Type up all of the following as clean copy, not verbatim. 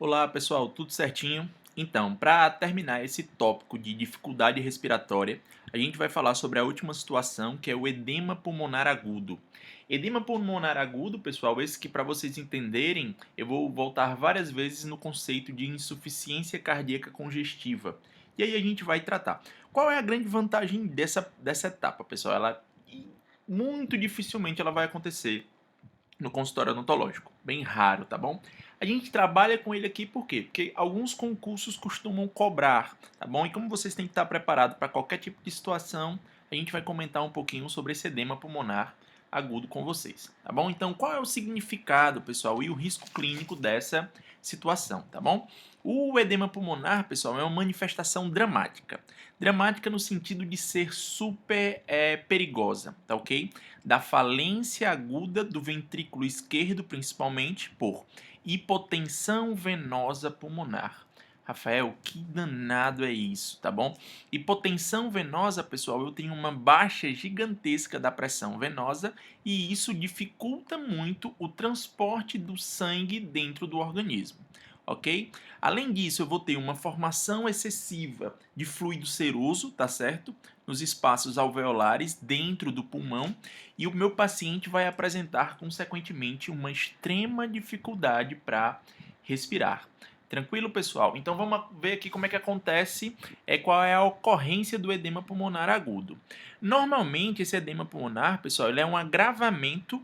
Olá pessoal, tudo certinho? Então, para terminar esse tópico de dificuldade respiratória, a gente vai falar sobre a última situação, que é o edema pulmonar agudo. Edema pulmonar agudo, pessoal, esse que para vocês entenderem, eu vou voltar várias vezes no conceito de insuficiência cardíaca congestiva. E aí a gente vai tratar. Qual é a grande vantagem dessa etapa, pessoal? Muito dificilmente ela vai acontecer no consultório odontológico. Bem raro, tá bom? A gente trabalha com ele aqui por quê? Porque alguns concursos costumam cobrar, tá bom? E como vocês têm que estar preparados para qualquer tipo de situação, a gente vai comentar um pouquinho sobre esse edema pulmonar agudo com vocês, tá bom? Então, qual é o significado, pessoal, e o risco clínico dessa situação, tá bom? O edema pulmonar, pessoal, é uma manifestação dramática. Dramática no sentido de ser super perigosa, tá ok? Da falência aguda do ventrículo esquerdo, principalmente por hipotensão venosa pulmonar. Rafael, que danado é isso, tá bom? Hipotensão venosa, pessoal, eu tenho uma baixa gigantesca da pressão venosa e isso dificulta muito o transporte do sangue dentro do organismo, ok? Além disso, eu vou ter uma formação excessiva de fluido seroso, tá certo? Nos espaços alveolares dentro do pulmão e o meu paciente vai apresentar, consequentemente, uma extrema dificuldade para respirar. Tranquilo, pessoal? Então vamos ver aqui como é que acontece, qual é a ocorrência do edema pulmonar agudo. Normalmente esse edema pulmonar, pessoal, ele é um agravamento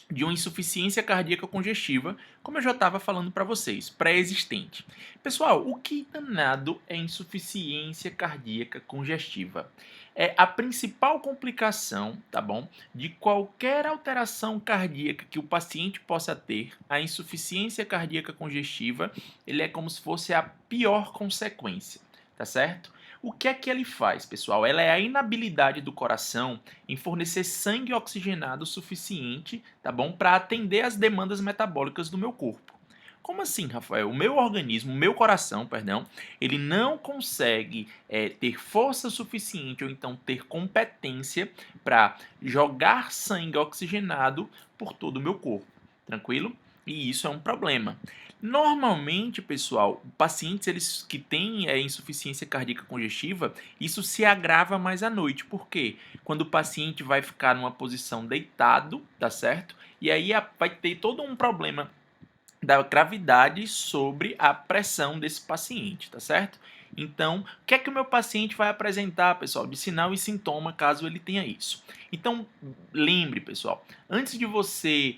de uma insuficiência cardíaca congestiva, como eu já estava falando para vocês, pré-existente. Pessoal, o que danado é insuficiência cardíaca congestiva? É a principal complicação, tá bom, de qualquer alteração cardíaca que o paciente possa ter, a insuficiência cardíaca congestiva, ele é como se fosse a pior consequência, tá certo? O que é que ele faz, pessoal? Ela é a inabilidade do coração em fornecer sangue oxigenado suficiente, tá bom, para atender às demandas metabólicas do meu corpo. Como assim, Rafael? O meu organismo, o meu coração, perdão, ele não consegue ter força suficiente ou então ter competência para jogar sangue oxigenado por todo o meu corpo. Tranquilo? E isso é um problema. Normalmente, pessoal, pacientes que têm insuficiência cardíaca congestiva, isso se agrava mais à noite. Por quê? Quando o paciente vai ficar numa posição deitado, tá certo? E aí vai ter todo um problema da gravidade sobre a pressão desse paciente, tá certo? Então, o que é que o meu paciente vai apresentar, pessoal, de sinal e sintoma caso ele tenha isso? Então, lembre, pessoal, antes de você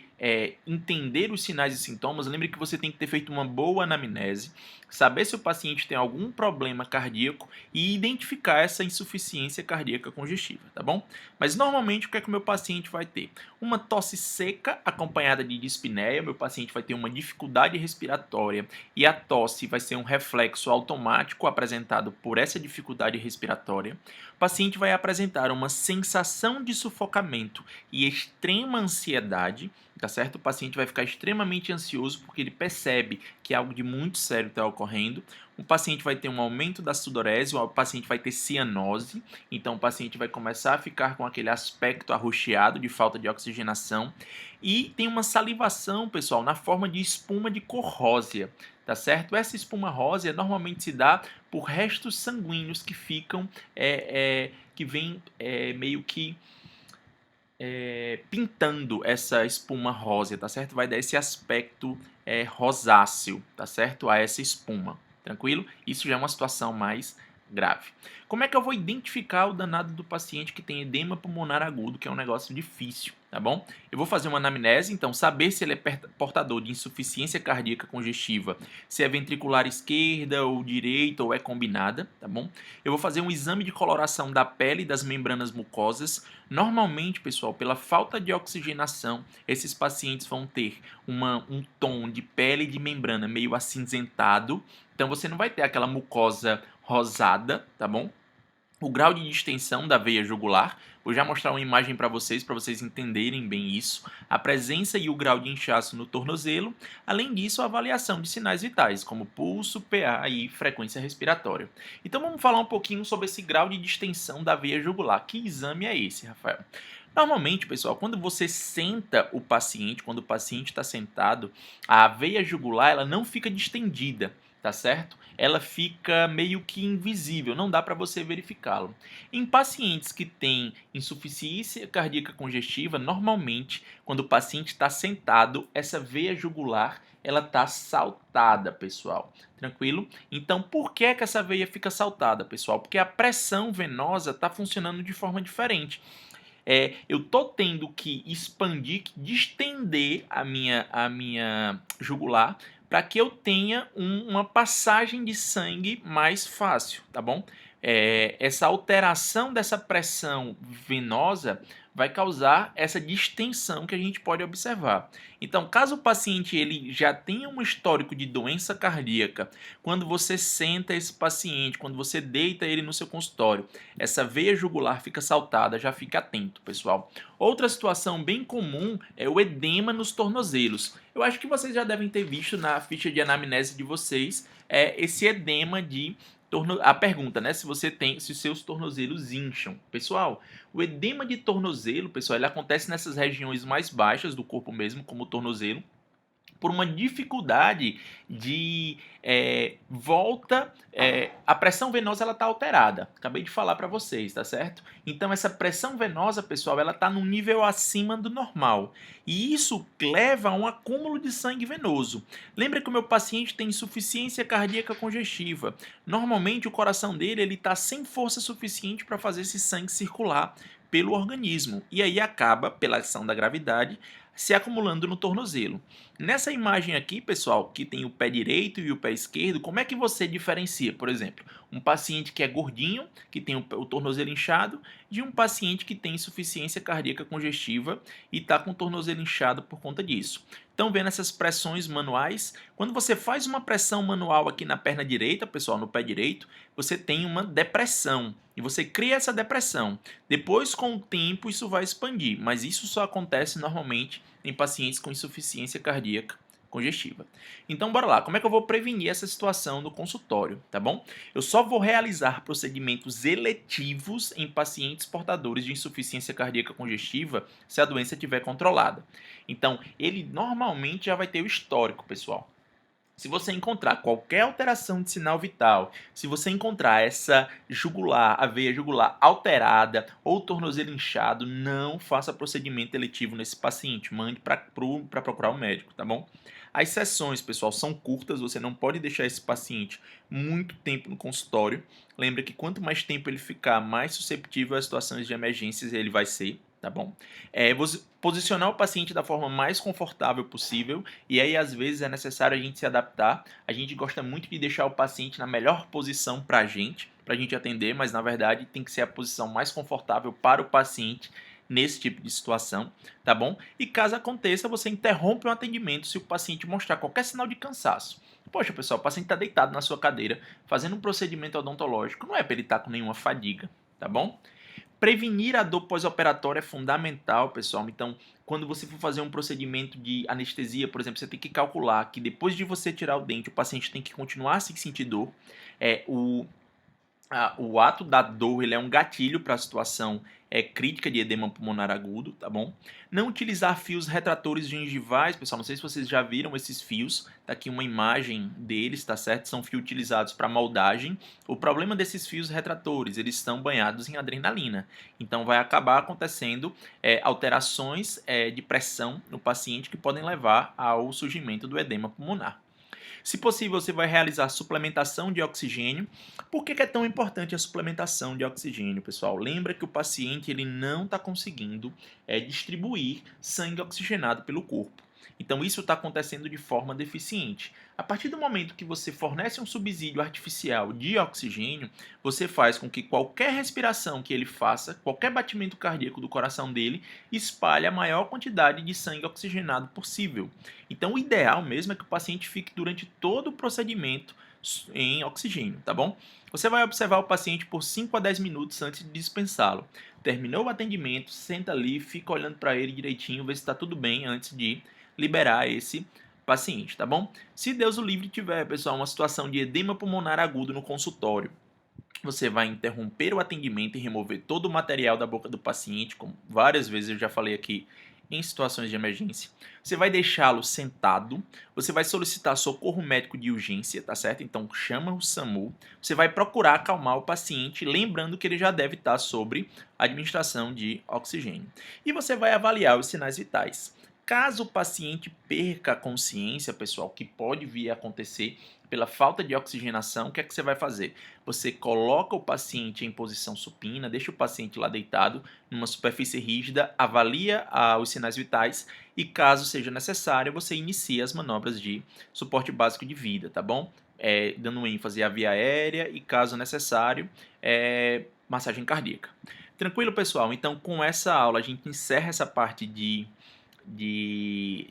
entender os sinais e sintomas, lembre que você tem que ter feito uma boa anamnese, saber se o paciente tem algum problema cardíaco e identificar essa insuficiência cardíaca congestiva, tá bom? Mas normalmente o que é que o meu paciente vai ter? Uma tosse seca acompanhada de dispneia, meu paciente vai ter uma dificuldade respiratória e a tosse vai ser um reflexo automático apresentado por essa dificuldade respiratória. O paciente vai apresentar uma sensação de sufocamento e extrema ansiedade, tá certo? O paciente vai ficar extremamente ansioso porque ele percebe que algo de muito sério está ocorrendo. O paciente vai ter um aumento da sudorese, o paciente vai ter cianose, então o paciente vai começar a ficar com aquele aspecto arroxeado de falta de oxigenação e tem uma salivação, pessoal, na forma de espuma de cor rósea, tá certo? Essa espuma rósea normalmente se dá por restos sanguíneos que ficam, que vem meio que pintando essa espuma rósea, tá certo? Vai dar esse aspecto rosáceo, tá certo? A essa espuma, tranquilo? Isso já é uma situação mais grave. Como é que eu vou identificar o danado do paciente que tem edema pulmonar agudo, que é um negócio difícil, tá bom? Eu vou fazer uma anamnese, então saber se ele é portador de insuficiência cardíaca congestiva, se é ventricular esquerda ou direita ou é combinada, tá bom? Eu vou fazer um exame de coloração da pele e das membranas mucosas. Normalmente, pessoal, pela falta de oxigenação, esses pacientes vão ter um tom de pele e de membrana meio acinzentado. Então você não vai ter aquela mucosa rosada, tá bom? O grau de distensão da veia jugular, vou já mostrar uma imagem para vocês entenderem bem isso, a presença e o grau de inchaço no tornozelo, além disso a avaliação de sinais vitais, como pulso, PA e frequência respiratória. Então vamos falar um pouquinho sobre esse grau de distensão da veia jugular. Que exame é esse, Rafael? Normalmente, pessoal, quando você senta o paciente, quando o paciente está sentado, a veia jugular ela não fica distendida, tá certo? Ela fica meio que invisível, não dá para você verificá-lo. Em pacientes que têm insuficiência cardíaca congestiva, normalmente, quando o paciente está sentado, essa veia jugular ela está saltada, pessoal. Tranquilo? Então, por que que essa veia fica saltada, pessoal? Porque a pressão venosa está funcionando de forma diferente. Eu tô tendo que expandir, que distender a minha jugular para que eu tenha uma passagem de sangue mais fácil, tá bom? Essa alteração dessa pressão venosa vai causar essa distensão que a gente pode observar. Então, caso o paciente ele já tenha um histórico de doença cardíaca, quando você senta esse paciente, quando você deita ele no seu consultório, essa veia jugular fica saltada, já fica atento, pessoal. Outra situação bem comum é o edema nos tornozelos. Eu acho que vocês já devem ter visto na ficha de anamnese de vocês esse edema de a pergunta, né, se você tem, se os seus tornozelos incham. Pessoal, o edema de tornozelo, pessoal, ele acontece nessas regiões mais baixas do corpo mesmo, como o tornozelo, por uma dificuldade de volta. A pressão venosa ela está alterada. Acabei de falar para vocês, tá certo? Então essa pressão venosa, pessoal, ela está num nível acima do normal. E isso leva a um acúmulo de sangue venoso. Lembra que o meu paciente tem insuficiência cardíaca congestiva. Normalmente o coração dele ele está sem força suficiente para fazer esse sangue circular pelo organismo. E aí acaba, pela ação da gravidade, se acumulando no tornozelo. Nessa imagem aqui, pessoal, que tem o pé direito e o pé esquerdo, como é que você diferencia, por exemplo, um paciente que é gordinho, que tem o tornozelo inchado, de um paciente que tem insuficiência cardíaca congestiva e está com o tornozelo inchado por conta disso? Estão vendo essas pressões manuais? Quando você faz uma pressão manual aqui na perna direita, pessoal, no pé direito, você tem uma depressão e você cria essa depressão. Depois, com o tempo, isso vai expandir, mas isso só acontece normalmente em pacientes com insuficiência cardíaca congestiva. Então, bora lá. Como é que eu vou prevenir essa situação no consultório, tá bom? Eu só vou realizar procedimentos eletivos em pacientes portadores de insuficiência cardíaca congestiva se a doença estiver controlada. Então, ele normalmente já vai ter o histórico, pessoal. Se você encontrar qualquer alteração de sinal vital, se você encontrar essa jugular, a veia jugular alterada ou tornozelo inchado, não faça procedimento eletivo nesse paciente. Mande para procurar um médico, tá bom? As sessões, pessoal, são curtas, você não pode deixar esse paciente muito tempo no consultório. Lembra que quanto mais tempo ele ficar, mais susceptível a situações de emergências ele vai ser, tá bom? Você posicionar o paciente da forma mais confortável possível, e aí às vezes é necessário a gente se adaptar. A gente gosta muito de deixar o paciente na melhor posição para a gente atender, mas na verdade tem que ser a posição mais confortável para o paciente nesse tipo de situação, tá bom? E caso aconteça, você interrompe o atendimento se o paciente mostrar qualquer sinal de cansaço. Poxa, pessoal, o paciente está deitado na sua cadeira fazendo um procedimento odontológico, não é para ele estar com nenhuma fadiga, tá bom? Prevenir a dor pós-operatória é fundamental, pessoal. Então, quando você for fazer um procedimento de anestesia, por exemplo, você tem que calcular que depois de você tirar o dente, o paciente tem que continuar a sentir dor. O ato da dor ele é um gatilho para a situação crítica de edema pulmonar agudo, tá bom? Não utilizar fios retratores gengivais, pessoal, não sei se vocês já viram esses fios, tá aqui uma imagem deles, tá certo? São fios utilizados para moldagem. O problema desses fios retratores, eles estão banhados em adrenalina, então vai acabar acontecendo alterações de pressão no paciente que podem levar ao surgimento do edema pulmonar. Se possível, você vai realizar suplementação de oxigênio. Por que é tão importante a suplementação de oxigênio, pessoal? Lembra que o paciente ele não está conseguindo distribuir sangue oxigenado pelo corpo. Então, isso está acontecendo de forma deficiente. A partir do momento que você fornece um subsídio artificial de oxigênio, você faz com que qualquer respiração que ele faça, qualquer batimento cardíaco do coração dele, espalhe a maior quantidade de sangue oxigenado possível. Então, o ideal mesmo é que o paciente fique durante todo o procedimento em oxigênio, tá bom? Você vai observar o paciente por 5 a 10 minutos antes de dispensá-lo. Terminou o atendimento, senta ali, fica olhando para ele direitinho, vê se está tudo bem antes de liberar esse paciente, tá bom? Se Deus o livre tiver, pessoal, uma situação de edema pulmonar agudo no consultório, Você vai interromper o atendimento e remover todo o material da boca do paciente, como várias vezes eu já falei aqui em situações de emergência. Você vai deixá-lo sentado, você vai solicitar socorro médico de urgência, tá certo? Então chama o SAMU. Você vai procurar acalmar o paciente, lembrando que ele já deve estar sobre administração de oxigênio. E você vai avaliar os sinais vitais. Caso o paciente perca a consciência, pessoal, que pode vir a acontecer pela falta de oxigenação, o que é que você vai fazer? Você coloca o paciente em posição supina, deixa o paciente lá deitado numa superfície rígida, avalia os sinais vitais e, caso seja necessário, você inicia as manobras de suporte básico de vida, tá bom? Dando ênfase à via aérea e, caso necessário, massagem cardíaca. Tranquilo, pessoal? Então, com essa aula, a gente encerra essa parte de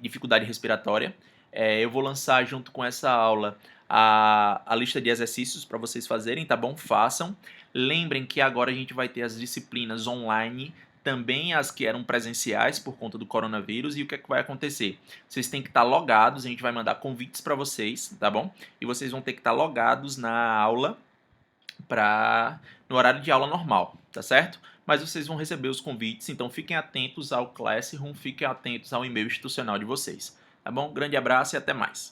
dificuldade respiratória. Eu vou lançar junto com essa aula a lista de exercícios para vocês fazerem, tá bom? Façam. Lembrem que agora a gente vai ter as disciplinas online, também as que eram presenciais por conta do coronavírus. E o que é que vai acontecer? Vocês têm que estar logados, a gente vai mandar convites para vocês, tá bom? E vocês vão ter que estar logados na aula no horário de aula normal, tá certo? Mas vocês vão receber os convites, então fiquem atentos ao Classroom, fiquem atentos ao e-mail institucional de vocês, tá bom? Grande abraço e até mais.